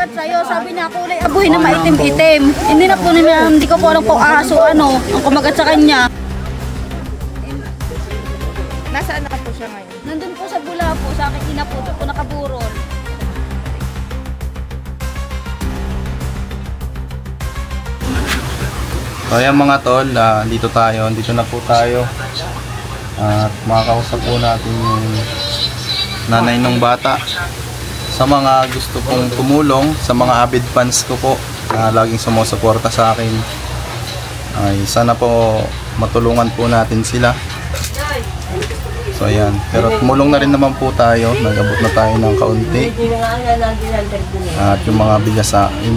sumalat sa'yo. Sabi niya, kulay abuhay na maitim-itim. Hindi ko po alam po aso ano, ang kumagat sa kanya. Nasaan na po siya ngayon? Nandun po sa bula po, sa akin ina po, po nakaburol. So ayan mga tol, dito na po tayo. At makakausap po natin yung nanay ng bata. Sa mga gusto pong tumulong, sa mga avid fans ko po na laging sumusuporta sa akin, ay sana po matulungan po natin sila. So ayan, pero tumulong na rin naman po tayo, nag-abot na tayo ng kaunti. At yung mga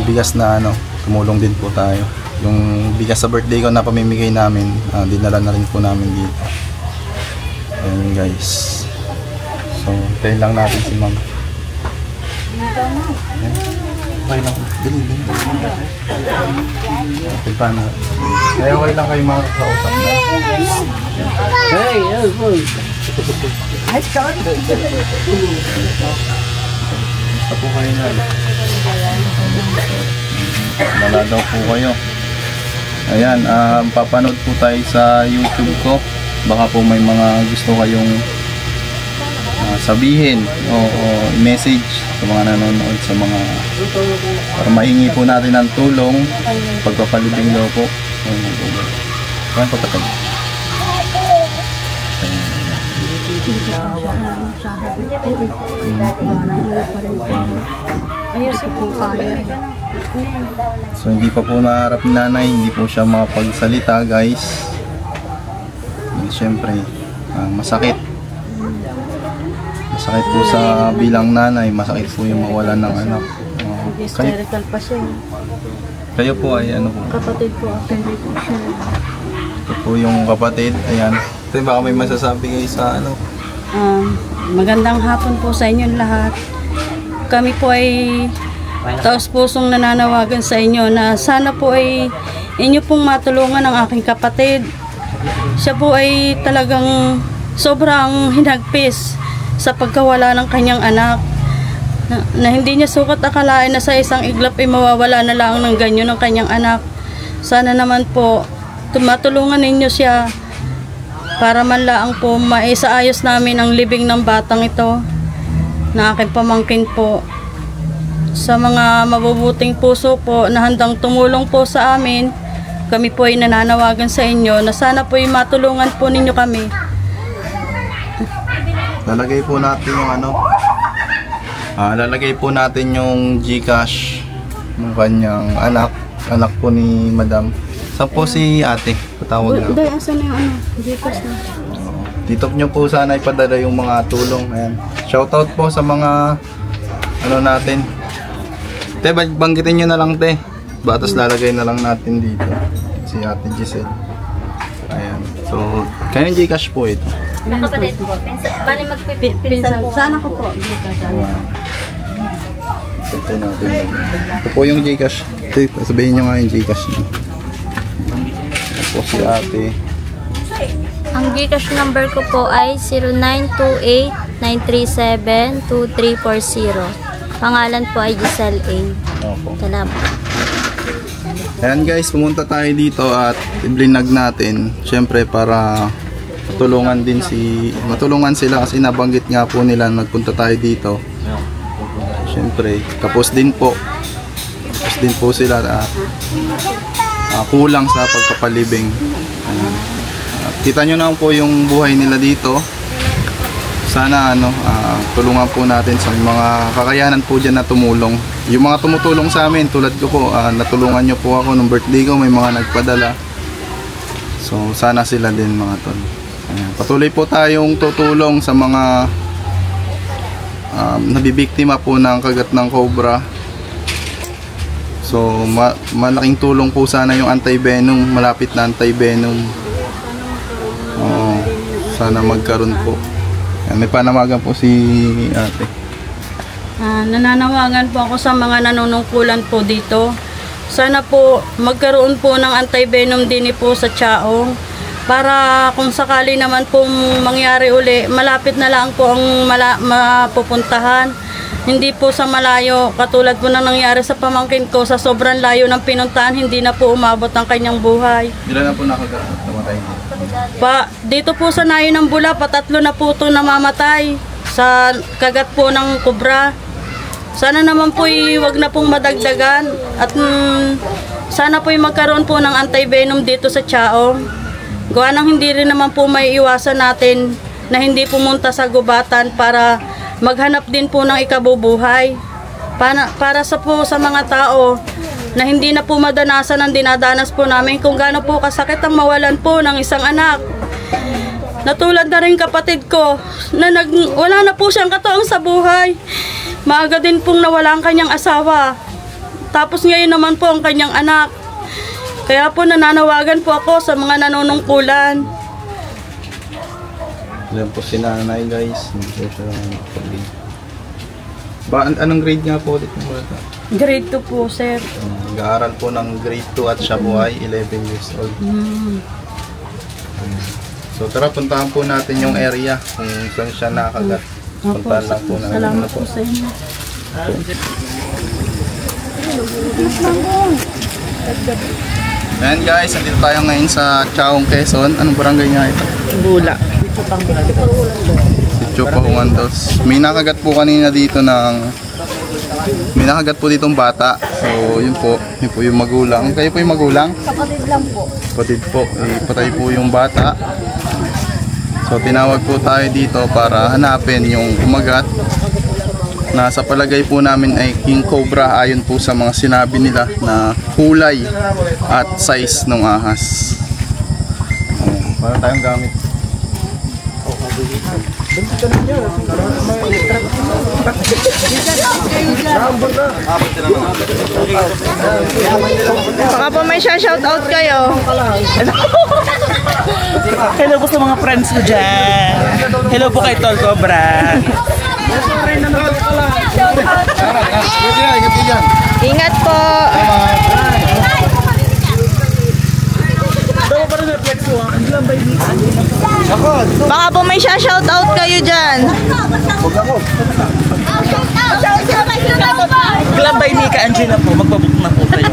bigas na tumulong din po tayo. Yung bigas sa birthday ko na pamimigay namin, dinala na rin po namin dito. Ayan guys. So, tayo lang natin si ma'am. Okay lang. Dali. Okay, paano? Kaya okay lang kayo mga kausap na. Hey, boy. Ay, sorry. Basta po kayo na. Wala daw po kayo. Ayan, papanood po tayo sa YouTube ko. Baka po may mga gusto kayong sabihin o message sa mga nanonood, sa mga para mahingi po natin ng tulong, pagpapalibing daw po. Ayan po patag. So hindi pa po naharap ni nanay, hindi po siya makapagsalita guys. Siyempre masakit po sa bilang nanay, masakit po yung mawalan ng anak. Hysterical pa siya. Kayo po ay ano po? Kapatid po, hindi po siya. Ito po yung kapatid, ayan. Ito baka may masasabi kayo sa ano? Magandang hapon po sa inyo lahat. Kami po ay taos pusong nananawagan sa inyo na sana po ay inyo pong matulungan ang aking kapatid. Siya po ay talagang sobrang hinagpis sa pagkawala ng kanyang anak. Na hindi niya sukat akalain na sa isang iglap ay mawawala na lang ng ganyo ng kanyang anak. Sana naman po matulungan ninyo siya para man lang po maisaayos namin ang libing ng batang ito na aking pamangkin po. Sa mga mabubuting puso po na handang tumulong po sa amin, kami po ay nananawagan sa inyo na sana po ay matulungan po ninyo kami. Lalagay po natin yung lalagay po natin yung GCash ng kanyang anak po ni Madam. Saan po si ate? Patawag lang. Day, asan na yung GCash na? Dito nyo po sana ipadala yung mga tulong. Ayan. Shoutout po sa mga natin. Te, banggitin nyo na lang te. Batas lalagay na lang natin dito. Si ate Giselle. Ayan. So, kanyang GCash po ito. Kapatid po. Bali magpipinsan po. Sana ko po. Ito natin. Ito po yung GCash. Ito, sabihin nyo nga yung GCash nyo. Ito po si ate. Ang GCash number ko po ay 0928-937-2340. Pangalan po ay Giselle A. Opo. Salamat. Ayan guys, pumunta tayo dito at iblinag natin. Siyempre para matulungan sila kasi nabanggit nga po nila nagpunta tayo dito. Siyempre, tapos din po sila kulang sa pagpapalibing. Kita nyo na po yung buhay nila dito. Sana tulungan po natin sa mga kakayanan po dyan na tumulong. Yung mga tumutulong sa amin, tulad ko po, natulungan nyo po ako nung birthday ko, may mga nagpadala. So sana sila din mga tol. Patuloy po tayong tutulong sa mga nabibiktima po ng kagat ng cobra. So malaking tulong po sana yung anti-venom, malapit na anti-venom. Sana magkaroon po. May panamagan po si ate. Nananawagan po ako sa mga nanunungkulan po dito. Sana po magkaroon po ng anti-venom din po sa Chaong para kung sakali naman po mangyari uli, malapit na lang po ang mapupuntahan Hindi po sa malayo, katulad po na nangyari sa pamangkin ko, sa sobrang layo ng pinuntahan, hindi na po umabot ang kanyang buhay. Ilan na po nakagat? Namatay dito? Dito po sa nayo ng Bula, patatlo na po itong namamatay sa kagat po ng kubra. Sana naman po wag na pong madagdagan at sana po magkaroon po ng anti-venom dito sa Chaong. Gawa nang hindi rin naman po may iwasan natin na hindi pumunta sa gubatan para maghanap din po ng ikabubuhay. Para sa mga tao na hindi na po madanasan ang dinadanas po namin kung gaano po kasakit ang mawalan po ng isang anak. Natulad na rin kapatid ko na wala na po siyang kataong sa buhay. Maaga din pong nawala ang kanyang asawa. Tapos ngayon naman po ang kanyang anak. Kaya po nananawagan po ako sa mga nanunungkulan. Yan po si nanay guys. Hindi po siya anong grade nga po ulit ng bata? Grade 2 po, sir. Nag-aaral po ng grade 2 at siya po ay 11 years old. So tara, puntahan po natin yung area kung saan siya nakagat. Puntahan lang po natin. Salamat po sa inyo. Ayan guys, nandito tayo ngayon sa Chaong, Quezon. Anong barangay nga ito? Bula. Sitio Pahuandos. May nakagat po kanina dito may nakagat po ditong bata. So yun po yung magulang. Kayo po yung magulang? Kapatid lang po. Kapatid po. Patay po yung bata. So tinawag po tayo dito para hanapin yung kumagat. Na sa palagay po namin ay king cobra ayon po sa mga sinabi nila na kulay at size ng ahas. Para tayong gamit. Baka po may shoutout kayo. Hello po sa mga friends ko dyan. Hello po kay Tol Cobra. Ingat po. Baka po may shoutout kayo dyan. Glambay ni Ka Angela po. Magbabook na po tayo.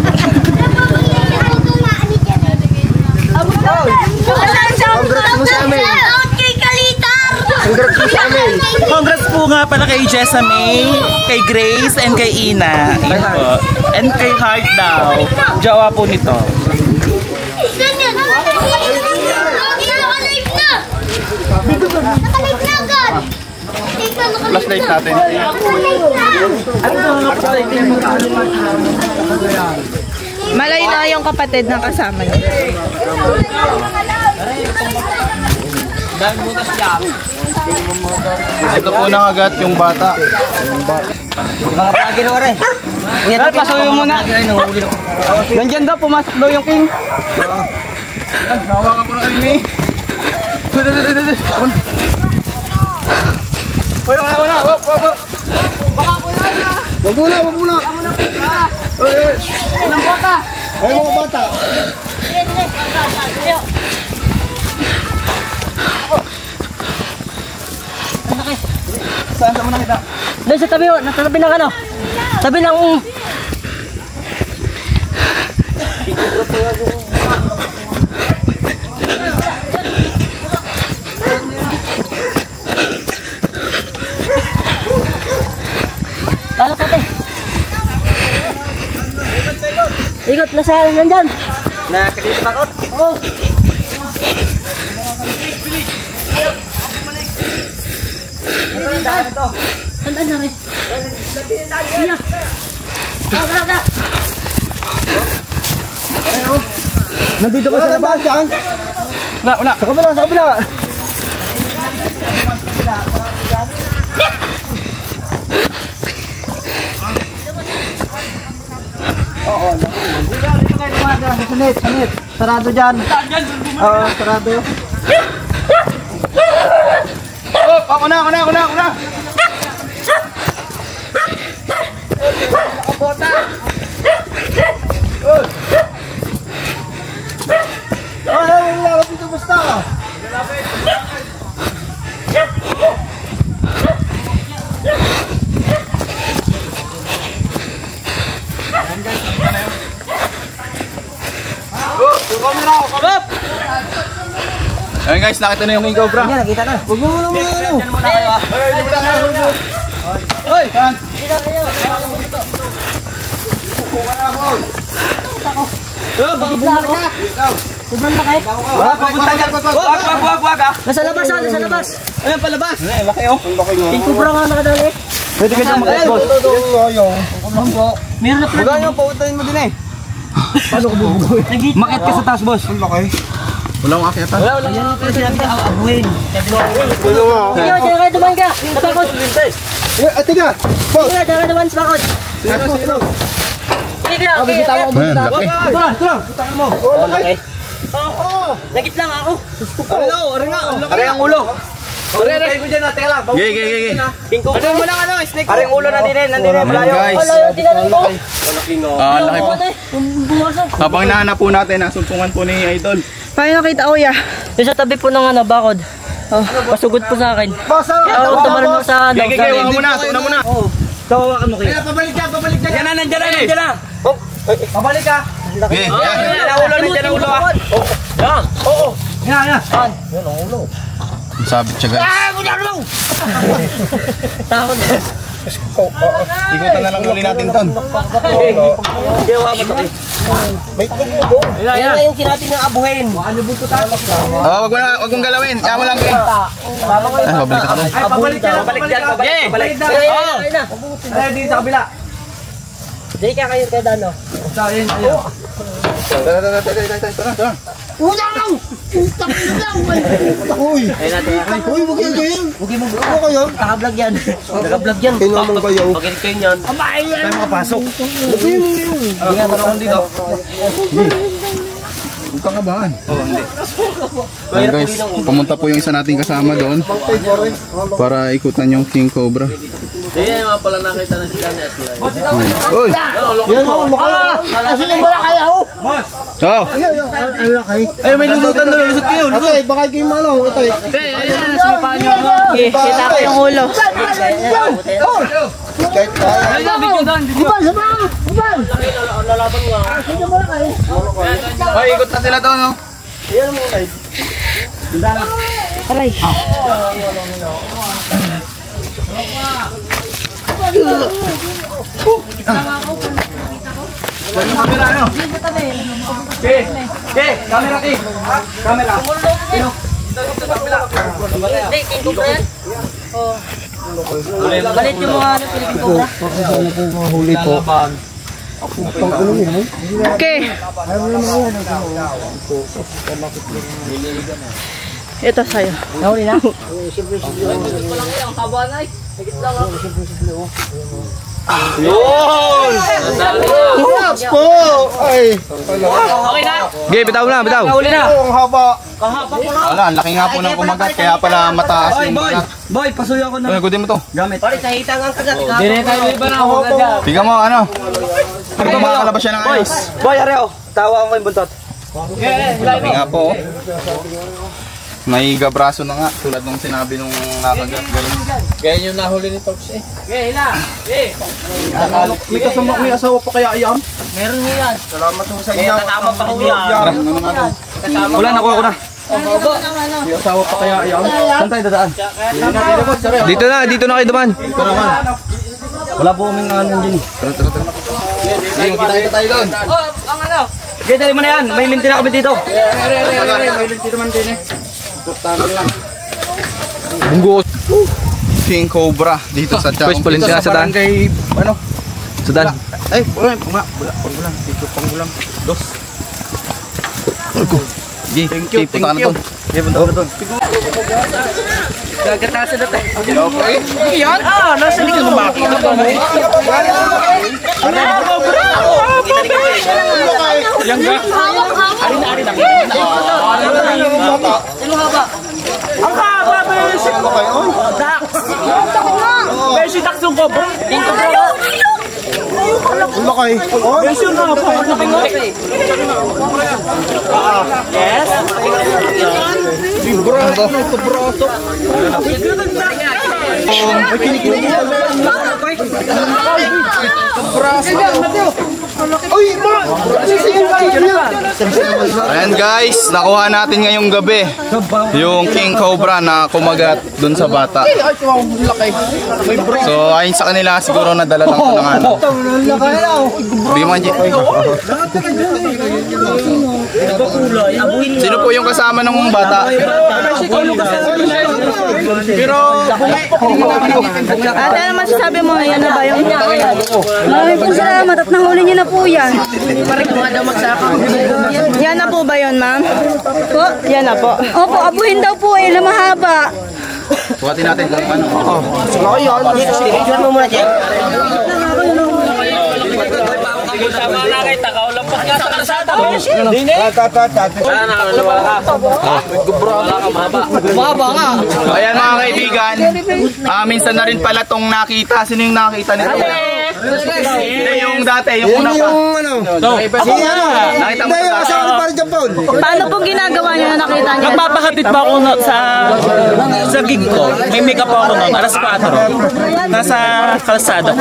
Congrats po nga pala kay Jessa May, kay Grace, and kay Ina. Yun po. And kay Heart daw. Jawa po nito. Flashlight natin. Malay na yung kapatid ng kasama niya. Ito po nakagat yung bata. Mga pagino rin. Yan, pasuyo muna. Nandiyan daw, pumasok daw yung king. Hawakan ko na kami. Uy, wala. Wag muna. Ilang bata? Ay, mga bata. Saan mo nakita? Doon sa tabi, nasa tabi ng ano? Tabi ng... Lalo kate. Ikot na sa nandyan. Nakakita takot? Oo. Sandaan na rin. Nandito ka sa labas, yan? Wala. Sa kabila. Oo. Dito kayo lumaga. Sanit. Sarado dyan. Oo, sarado. Oh, ako na. Nakabota. Wala dito basta. Ayun guys, nakita na yung king cobra. Nakita na. Huwag mo muna muna. Hoy! Saan? Sobrang laki. Wag ah. Nasa labas ah, nasa labas. Ayun palabas. Ay, laki oh. King cobra nga nakadali. Pwede ka dyan mag-boss. Meron na pala. Huwag nyo, pautayin mo din eh. Paano ko bubugoy? Makit ka sa taas, boss. Ang laki. Walang akyatan. Wala nga pala sinabi na abuhin. Sige, diyan ka duman ka. Natakot. Ate ka! Sige, diyan ka duman sa bakod. Sige, Ayan, laki. ito lang. Laki. Nagit lang ako. Are ang ulo. Are ko dyan na, teka lang. Gigi. Ano mo lang snake. Are ang ulo nandinin, malayo. Guys. Wala, tinanin ko. Laki po. Habang hinahanap po natin, nasuntungan po ni Idol. Paano nakita kuya? Yung sa tabi po ng bakod. Oh, pasugod po sa akin. Ako tumaran mo sa Gigi, wag muna, tuna muna. Tawakan mo kayo. Pabalik ka. Yan na, nandiyan na. Pabalik ka. Gigi, yan. Yan ang ulo, nandiyan ang ulo ah. Yan. Oo. Yan. Yan ang ulo. Sabi siya guys. Takot. Ikutan na lang uli natin ton. Yan na yung sinabi ng abuhin. Wag mong galawin. Kaya mo lang gawin. Babalik ka doon. Pabalik dyan. Pabalik. Ayun na. Ay, dito sa kabila. Hindi ka kayo kaya dano. Tara. Naka-vlog yan. Naka-vlog yan. Kaya naman kayo. Pag-edit kayo yan. Tayo makapasok. Hindi nga parang dito. Huwag kang kabahan. Ayan guys, pumunta po yung isa nating kasama doon para ikutan yung king cobra. Hindi nga pala nakita na sila ni Aslan. Uy! Yan o, mukha. Asin yung wala kaya ako. Oh! Ay, may lusutan doon. Lusot kayo. Okay, baka kayo malo. Ito eh. Kita ko yung ulo. Ay, ikot na sila doon, no? Aray. Camera, ano? Okay, camera kay. Camera. Hindi, king cobra yan. Balit yung mga Philippine cobra. Huli po. Okay. Ito sa'yo. Nahuli na? Yun! Relax po! Ay! Okay, bitaw na. Huli na. Ang haba. Wala, ang laki nga po ng kumagat, kaya pala mataas Boy, yung boy. kumagat. Boy, pasuyo ako na. Uy, gudin mo to. Gamit. Pare, sa hitang ang kagat. Dire tayo iba na ako dyan. Tiga mo, ano? Pag makakalabas siya ng Boy, ayos. boy, areo. Tawa ko yung buntot. Laki nga po. May gabraso na nga, tulad nung sinabi nung nakagat. Ganyan yung nahuli ni Pops eh. May asawa pa kaya iyan? Meron mo yan. Salamat po sa inyo. Kasama pa ko yan. Ano natin? Wala, nakuha ko na. May asawa pa kaya iyan? Saan tayo dadaan? Dito na kayo duman. Wala po kaming ano dyan. Sige, kita tayo doon. Okay, dali mo na yan. May minti na kami dito. Bunggo. King Cobra dito sa Chang. Dito sa barangay, ano? Sudan. Ay, pangulang. Dito pangulang. Dos. Thank you. Punta ka na doon. Okay, punta ka na doon. Gagatasan na tayo. Okay. Yan? Nasa likod ng makina. Yan ga. Ang haba, Beshi! Dax! Beshi, Dax yung cobra. Ang laki. Beshi yung haba. Yes? Ayan guys, nakuha natin ngayong gabi yung king cobra na kumagat dun sa bata. So ayon sa kanila siguro nadala lang ito ng ano. Di man Sino po yung kasama ng bata? Pero Ate, ano masasabi mo? Yan na ba yung... Maraming po salamat at nahuli niyo na po yan. Yan na po ba yun, ma'am? Po? Yan na po. Opo, abuhin daw po na mahaba. buhatin natin kung ano. Ayan mga kaibigan, minsan na rin pala tong nakita. Sino yung nakita nito? Yung dati, yung una pa. Nakita mo sa Paano pong ginagawa niyo na nakita niyo? Nagpapahatid pa ako sa gig ko. May makeup ako noon, alas 4. Nasa kalsada.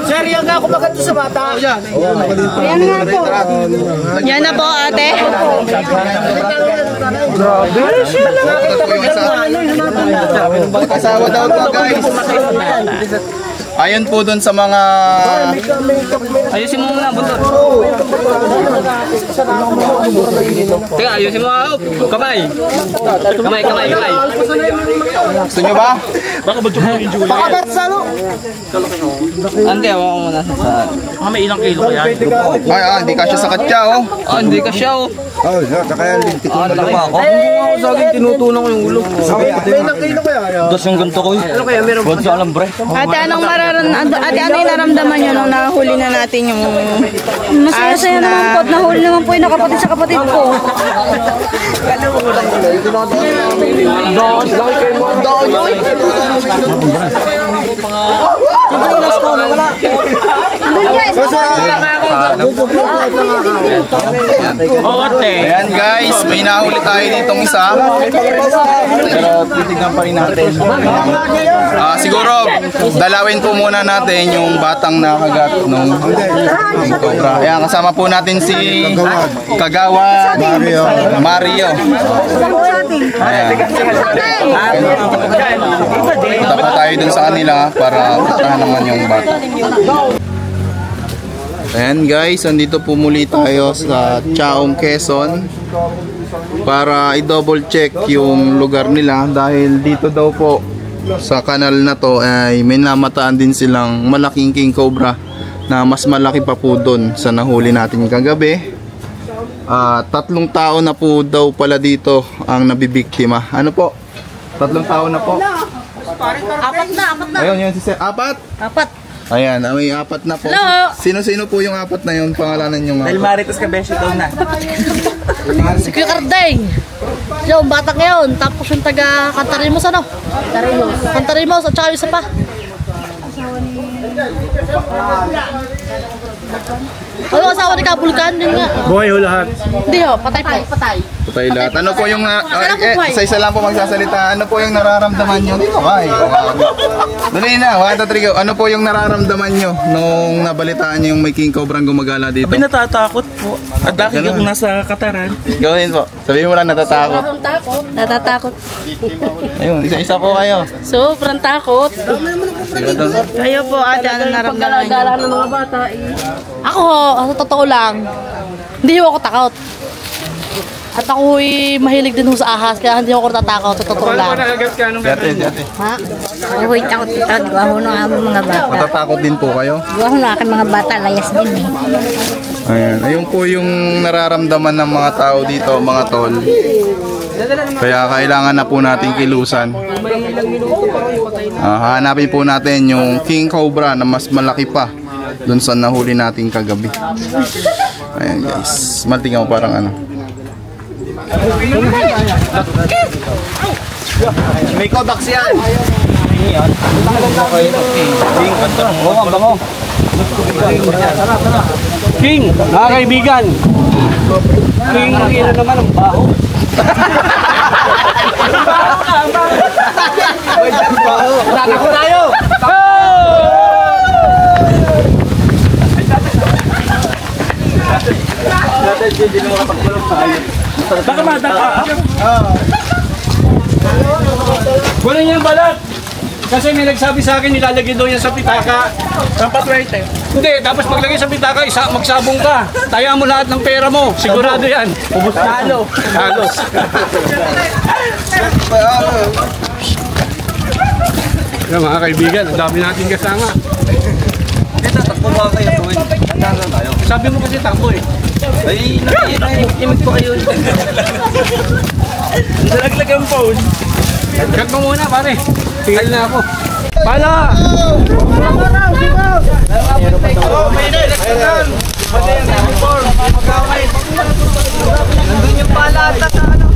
Sir, yan nga ako magato sa bata. Yan nga po. Yan na po, ate. Asawa daw to guys. Ayon po dun sa mga Ayusin mo muna, buntot. Teka, ayusin mo. Kamay. Kamay. gusto nyo ba? Ante, ako muna. May ilang kilo kaya? Ay, hindi kasya sa katya oh. Hindi ka siya, oh. Dos yung ganito ko. Ano kaya meron? Buwan sa alambre. Ate, ate, ano yung naramdaman niyo nung nahuli na natin yung... Masaya-saya naman po at nahuli naman po yung nakapatid sa kapatid ko. Ayan guys, may nahuli tayo ditong isa. Pero titignan pa rin natin. Siguro, dalawin po muna natin yung batang nakagat nung cobra. Ayan, kasama po natin si Kagawa Mario. Ayan. Punta pa tayo dun sa kanila para puntahan naman yung bata. Ayan guys, andito po muli tayo sa Chaong, Quezon para i-double check yung lugar nila dahil dito daw po sa kanal na to ay may namataan din silang malaking king cobra na mas malaki pa po doon sa nahuli natin kagabi. 3 tao na po daw pala dito ang nabibiktima. Ano po? 3 tao na po? Apat na. Ayun, yun si Sir. 4? 4. Ayan, may 4 na po. Hello? Sino-sino po yung 4 na yun? Pangalanan yung Dahil Marites Cabesyo daw na. Si Kuya Cardeng. Yung bata ngayon. Tapos yung taga Cantarimos ano? Cantarimos at saka yung isa pa. Ano asawa ni Kabulkan? Yun nga. Buhay ho lahat. Hindi ho, patay. Patay lahat. Ano po yung isa-isa lang po magsasalita. Ano po yung nararamdaman nyo? Dito ba? Dali na, 1, 2, 3 go. Ano po yung nararamdaman nyo nung nabalitaan nyo yung may king cobra gumagala dito? Abi natatakot po. At dahil ako nasa Kataran. Gawin po. Sabihin mo lang natatakot. Natatakot. Ayun, isa-isa po kayo. Sobrang takot. Kayo po, ate, ano naramdaman niyo? ng mga bata Ako ho, sa totoo lang, hindi ho ako takot. At ako'y mahilig din ho sa ahas, kaya hindi ako natatakot, sa totoo lang. Dati. Ha? Uy, takot. Gawa ho ng aming mga bata. Matatakot din po kayo? Gawa ho ng aking mga bata. Layas din eh. Ayan. Ayun po yung nararamdaman ng mga tao dito, mga tol. Kaya kailangan na po natin kilusan. Hanapin po natin yung king cobra na mas malaki pa dun sa nahuli natin kagabi. Ayan guys. Maltingaw parang ano. May kodax yan. King, mga kaibigan. King, ang ina naman ang baho. Tatakbo tayo! Baka madapa. Kunin niyo yung balat! Kasi may nagsabi sa akin, nilalagay daw yan sa pitaka. Hindi, tapos paglagay sa pitaka, magsabong ka. Taya mo lahat ng pera mo. Sigurado yan. Talo. Halos. Yan mga kaibigan, ang dami natin kasama. Dito, takbo ba kayo? Tandahan tayo. Sabi mo kasi takbo eh. Ay, nakikinig po kayo. Nalaglag ang phone. Cut mo muna pare. Tingnan na ako. Pala! Nandun yung palata sa ano.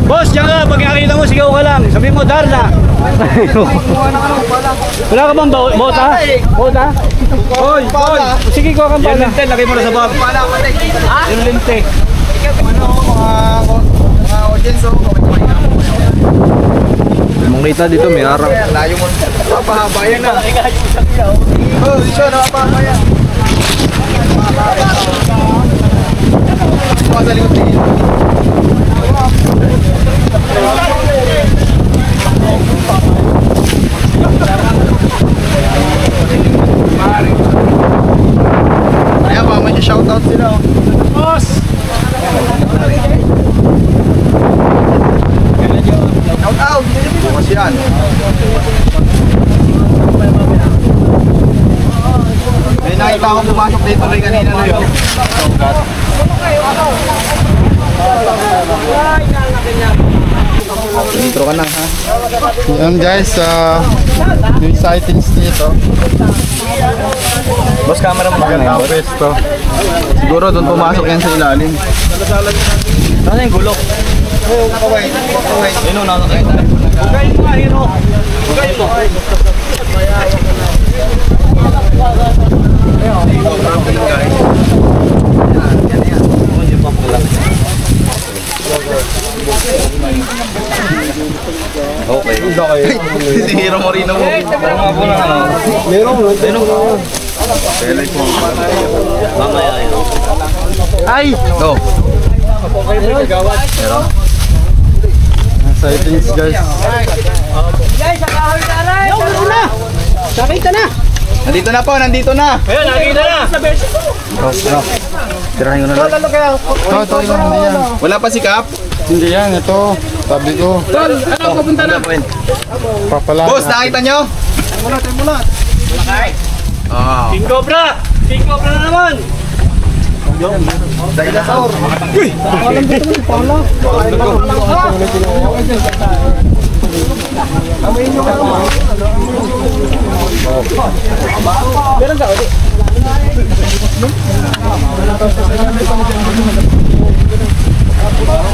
Boss, diyan ka. Pag nakita mo, sigaw ka lang. Sabi mo, Darla. Wala ka bang bota? Bota? Hoy, hoy. Sige, kuha kang pala. Lente, lagay mo na sa bag. Yung lente. Mga audience, mong kita dito, may arang. Layo mo. Papahaba yan na. Oh, siya na papahaba yan. Sa likod din. Ayan, baka may shoutout sila. Boss! Shoutout! Bukas yan. May nakita akong pumasok dito rin kanina na yun. Intro ka na ha. Yan guys, yung sightings dito. Boss, camera mo na yung pwesto. Siguro doon pumasok yan sa ilalim. Ano yung gulok? Yun o, nakakita. Hugayin mo, hero. Hugayin mo. Okay. Si Hero Moreno mo. Parang nga po na ano. Meron mo. Pelay po. Mamaya yun. Ay! Go! Meron. Sightings guys. Nakita na! Nandito na po, nandito na! Ayun, nakita na! Tirahin ko na lang. Ito, hindi yan. Wala pa si Kap? Hindi yan, ito. Tabi ko. Tol, ano papunta na? Papala. Boss, nakita nyo? Mulat. King Cobra! King Cobra na naman! Dinosaur.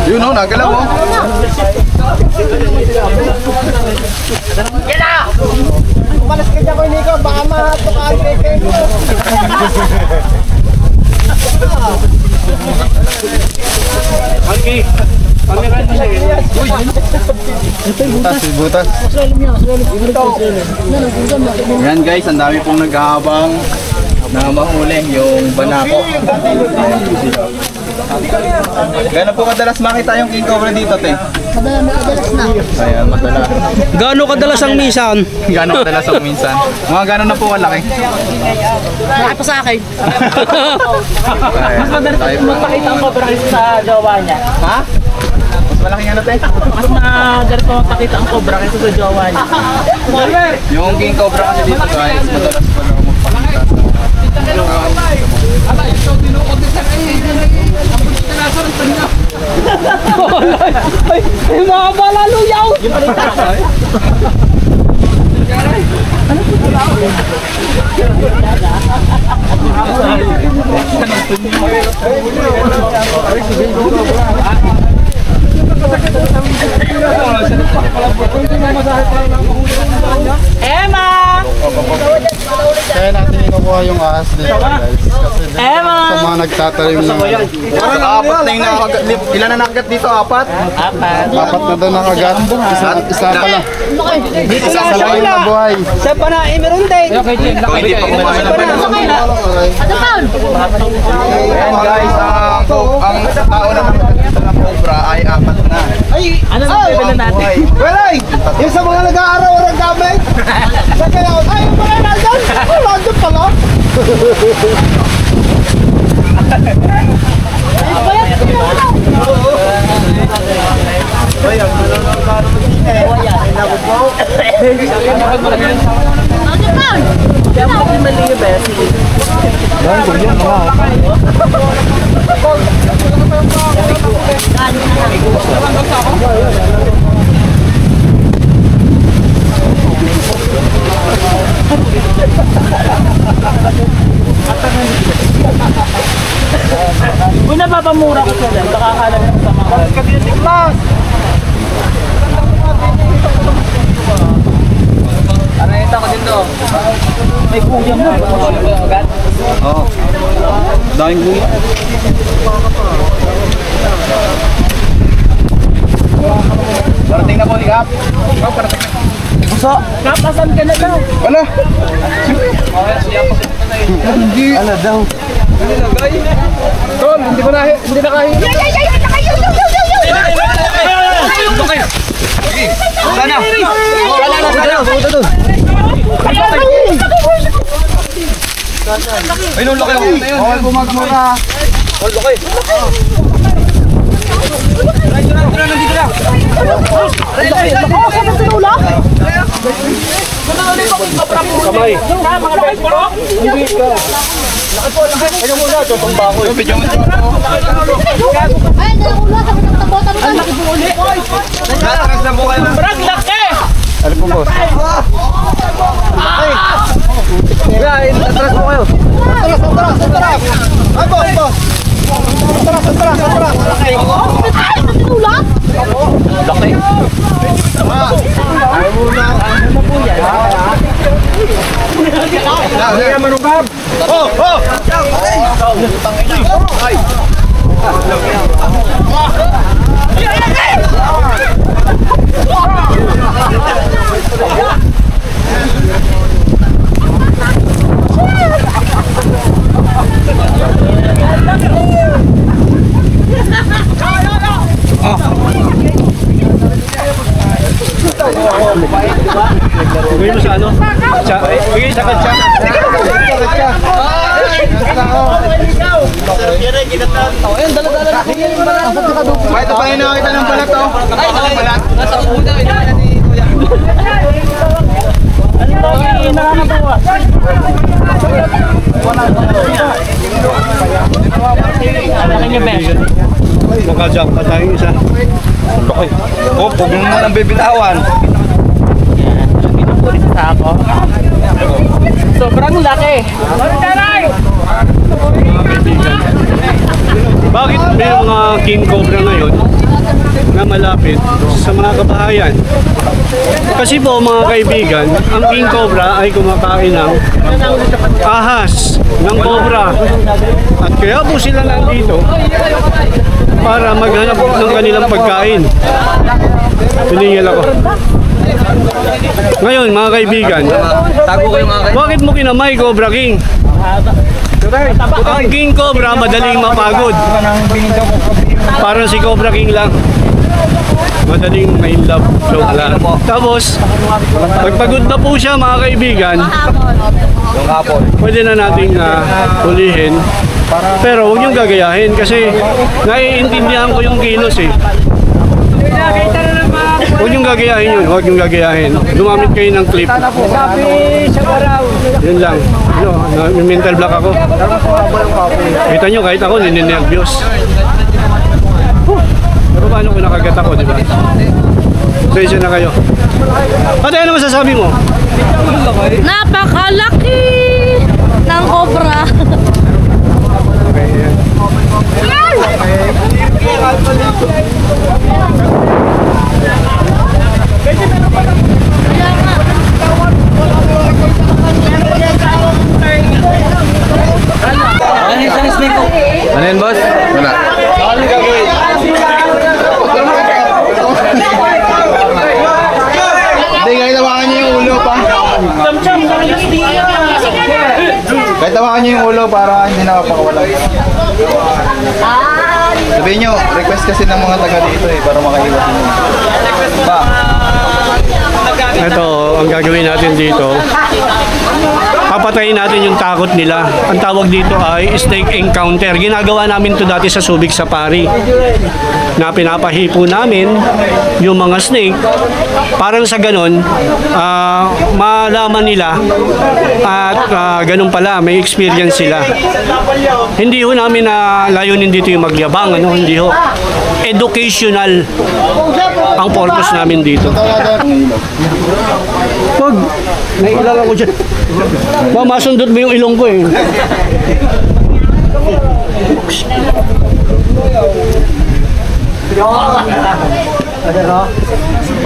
Yun o, nagalaw mo. Yan na! Umalas ka dyan ko, Nico. Baka matukaan kay mo. Okay. Pamiran mo siya. Butas. Yan guys, ang dami pong naghahabang na mahuli yung banako. Gano'n po kadalas makita yung King Cobra dito, te? Madalas na. Ayan, madalas. Gaano kadalas ang misan? Gano'n kadalas ang minsan? Mga gano'n na po kalaki? Malaki pa sa akin. Mas madalas Makita ang cobra sa jowa niya. Ha? Mas malaking ano, te? Mas madalas mo makita ang cobra kaysa sa jowa niya. Yung King Cobra kasi dito guys, madalas po na magpakita Ay, mga balaluyaw! Emma! Kaya natin inukuha yung ahas dito guys. Kasi Emma! sa mga Nagtatanim ng Apat na yung nakagat. Ilan na nakagat dito? Apat? Apat. apat na daw nakagat. Isa pala. Isa lang yung nabuhay. Sa panay, meron din. Hindi pa kumain ng Ayan guys, ang tao na nakakita ng cobra ay apat na. Ano na pwede na natin? Welay! Yung sa mga nag-aaraw ng gamit. Sa kaya, ay, mga nandun! Oh, nandun pala! Kung napapamura ko sila, baka akala mo sa mga. Aray, ito ko dito. May kuya mo. Oo. Daming buhay. Parating na po, Ligap. Kapasan ka na daw. Wala. Hindi. Ano daw? Tol, hindi ko na kahin. Sana. Ay, nung laki ako. Bawal bumagmura. Kamay. Kaya muna, tutumba ko. Natras na po kayo. Brad, laki! Ano po, boss? Natras po kayo. Ay, boss! Laki. Ay, muna. Ano po yan? Ay, manubab. Oh! Ay! Bigay mo sa ano? Bigay sa katsa. Ay, ito pa yung nakakita ng balat, oh. Ay, balat. Nasa una, inaana ni Kuya. Makajak pa tayong isa. Laki. Oh, huwag mo naman ang bibitawan. Pinupulis sa ako. Sobrang laki. Bakit may mga king cobra ngayon na malapit sa mga kabahayan? Kasi po mga kaibigan, ang king cobra ay kumakain ng ahas ng cobra. At kaya po sila nandito para maghanap ng kanilang pagkain. Piningil ako. Ngayon mga kaibigan, Tago ko yung mga bakit mo kinamay Cobra King? Ang King Cobra madaling mapagod. Parang si Cobra King lang. Madaling may love. Joke lang. Tapos, pagpagod na po siya mga kaibigan, yung hapon. pwede na nating hulihin. Pero huwag niyong gagayahin kasi naiintindihan ko yung kilos eh. Huwag niyong gagayahin yun, huwag niyong gagayahin. Lumamit kayo ng clip. Yun lang. Ano, may mental block ako. Kita nyo, kahit ako, nininervyos. Pero paano kung nakagat ako, di ba? Pasensya na kayo. Ate, ano masasabi mo? Napakalaki ng cobra. Okay, yan. Ano Kahit tawakan nyo yung ulo para hindi na mapakawala. Sabihin nyo, request kasi ng mga taga dito para makaiwas nyo. Pa. Ito, ang gagawin natin dito, papatayin natin yung takot nila. Ang tawag dito ay snake encounter. Ginagawa namin to dati sa Subic Safari. Na pinapahipo namin yung mga snake. Parang sa ganun, malaman nila at ganun pala, may experience sila. Hindi ho namin na layunin dito yung magyabang, hindi ho. Educational ang purpose namin dito. Wag, nailala ko dyan. Masundot mo yung ilong ko eh.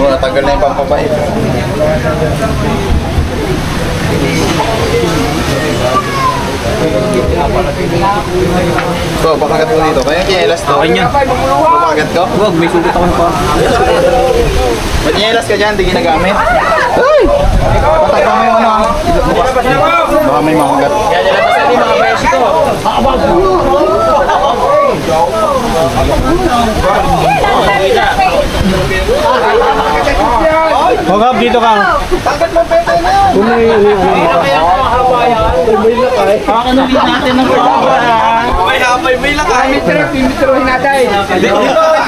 Natanggal na yung pampapait. Bro, pakagat mo dito. Kaya kinelas to. Kanya. Pakagat ko? Wag, may sugat ako pa. Ba't kinelas ka dyan? Hindi ginagamit? Ay! Patakpa mo yung ano. Baka may makagat. Hogab, dito ka. Pakanunin natin ng may lakay. Mitrohin natin.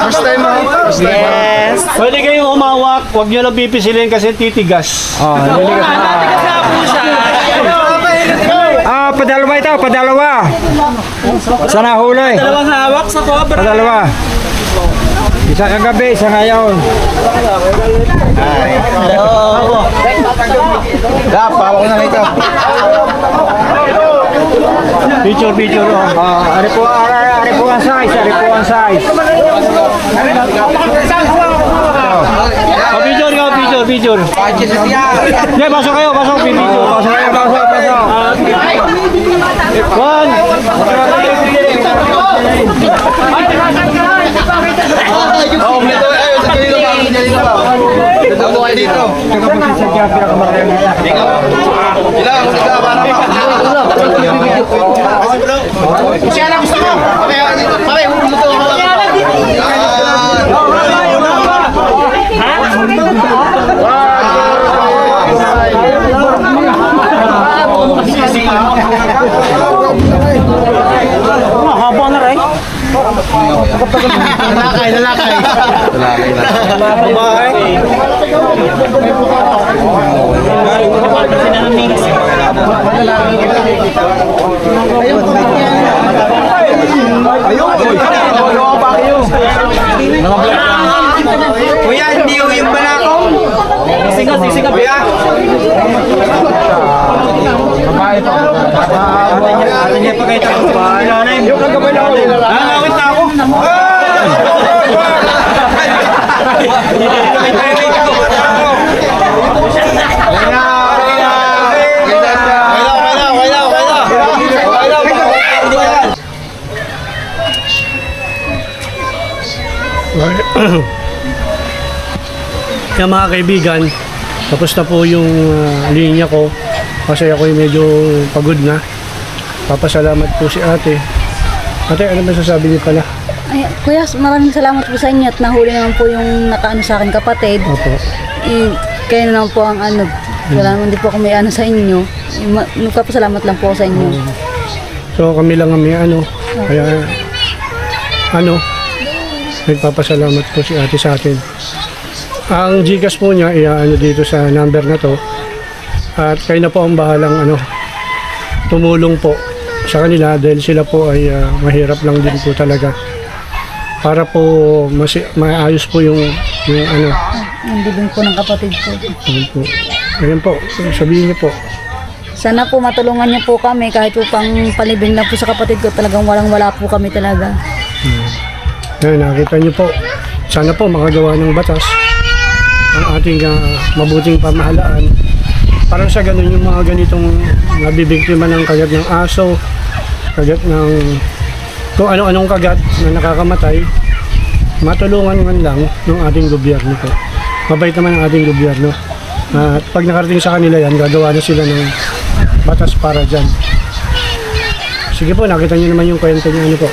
First time mo? Yes. Pwede kayong umawak. Huwag nyo lang pipisilin kasi titigas. Natigas na po siya. Padalawa ito, padalawa. Sana huli. Dalawang hawak sa cobra. Padalawa. Isa kagabi, isa ngayon. Dap, pawak ko na rito. Picture. Ari po ang size, Picture. Yeah, pasok kayo, video. Pasok. One. Haba na rin. Lalakay. Kuya, hindi yung banakong. Sisigaw. Kuya. Babae pa. Ate niya pa kayo tapos ba? Yung kagabay na ako. Nangawit na ako. Kaya mga kaibigan, tapos na po yung linya ko kasi ako medyo pagod na. Papasalamat po si ate. Ate, ano masasabi niyo pala? Ay, kuya, maraming salamat po sa inyo at nahuli naman po yung nakaano sa akin kapatid. Opo. Kayo naman po ang ano, wala naman din po ako may ano sa inyo. Nagpapasalamat lang po sa inyo. So kami lang ang may ano. Kaya nagpapasalamat po si ate sa atin. Ang Gcash po niya, ano dito sa number na to. At kayo na po ang bahalang tumulong po sa kanila dahil sila po ay mahirap lang din po talaga. Para po maayos po yung Ang bibig po ng kapatid ko. Ayan po, sabihin niyo po. Sana po matulungan niyo po kami kahit po pang palibing na po sa kapatid ko. Talagang wala po kami talaga. Ayan, nakita niyo po. Sana po makagawa ng batas ang ating mabuting pamahalaan. Parang sa ganun yung mga ganitong nabibiktima ng kagat ng aso, kagat ng kung ano-anong kagat na nakakamatay, matulungan man lang ng ating gobyerno po. Mabait naman ang ating gobyerno. At pag nakarating sa kanila yan, gagawa na sila ng batas para dyan. Sige po, nakita niyo naman yung kwento niya. Ano po?